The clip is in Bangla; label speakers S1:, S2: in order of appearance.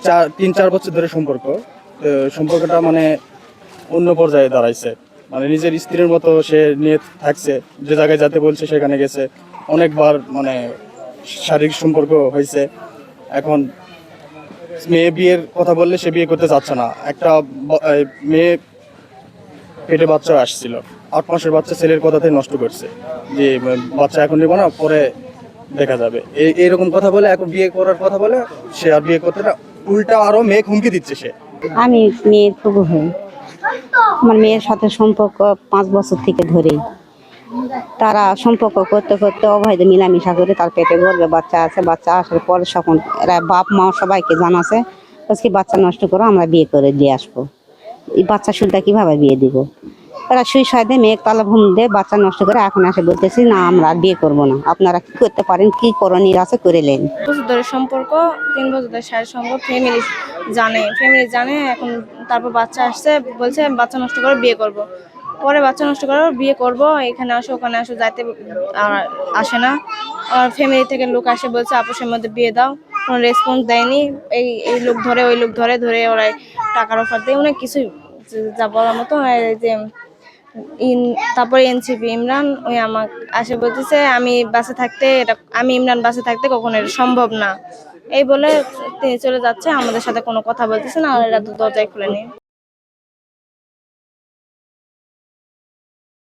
S1: 3-4 বছর ধরে সম্পর্ক। সম্পর্কটা মানে অন্য পর্যায়ে দাঁড়াইছে। মানে নিজের স্ত্রীর মতো সে নিয়ে থাকছে, যে জায়গায় যেতে বলছে সেখানে গেছে। অনেকবার মানে শারীরিক সম্পর্ক হয়েছে। এখন মেয়ে বিয়ের কথা বললে সে বিয়ে করতে চাচ্ছে না। একটা মেয়ে পেটে বাচ্চা আসছিল, 8 মাসের বাচ্চা ছেলের কথাতে নষ্ট করছে যে বাচ্চা এখন নেবো না, পরে দেখা যাবে। এইরকম কথা বলে এখন বিয়ে করার কথা বলে, সে আর বিয়ে করতে না, উল্টা আরো মেয়ে হুমকি দিচ্ছে সে।
S2: আমি মেয়ের ফুফু হই। আমার মেয়ের সাথে সম্পর্ক 5 বছর থেকে ধরেই। তারা সম্পর্ক করতে করতে অবৈধ মিলামিশা করে তার পেটে গর্ভে বাচ্চা আছে। বাচ্চা আসার পরে যখন এরা বাপ মা সবাইকে জানাছে, আজকে বাচ্চা নষ্ট করো, আমরা বিয়ে করে দিয়ে আসবো। এই বাচ্চা শুনটা কিভাবে বিয়ে দিব? এরা সুইসাইড দিয়ে মেয়ে তালা ঘুম দিয়ে বাচ্চা নষ্ট করে এখন এসে বলতেছি না আমরা আর বিয়ে করবো না, আপনারা কি করতে পারেন, কি করণীয় আছে করে নেন।
S3: বছর ধরে সম্পর্ক, 3 বছর ধরে শারীরিক সম্পর্ক, ফ্যামিলি জানে। এখন তারপর বাচ্চা আসছে, বলছে বাচ্চা নষ্ট করে বিয়ে করব। পরে বাচ্চা নষ্ট করে বিয়ে করব, এখানে আসো ওখানে আসো, যাইতে আসে না। আর ফ্যামিলি থেকে লোক আসে, বলছে আপোষের মধ্যে বিয়ে দাও, কোনো রেসপন্স দেয়নি। এই লোক ধরে ওই লোক ধরে ওরা টাকার অফার দেয়, অনেক কিছুই যা বলার মতো। যে তারপরে এনসিপি ইমরান ওই আমাকে আসে বলতেছে আমি ইমরান বাসে থাকতে কখনো এটা সম্ভব না, এই বলে তিনি চলে যাচ্ছে। আমাদের সাথে কোনো কথা বলতেছে না, আর এরা তো দরজায় খুলে নিয়ে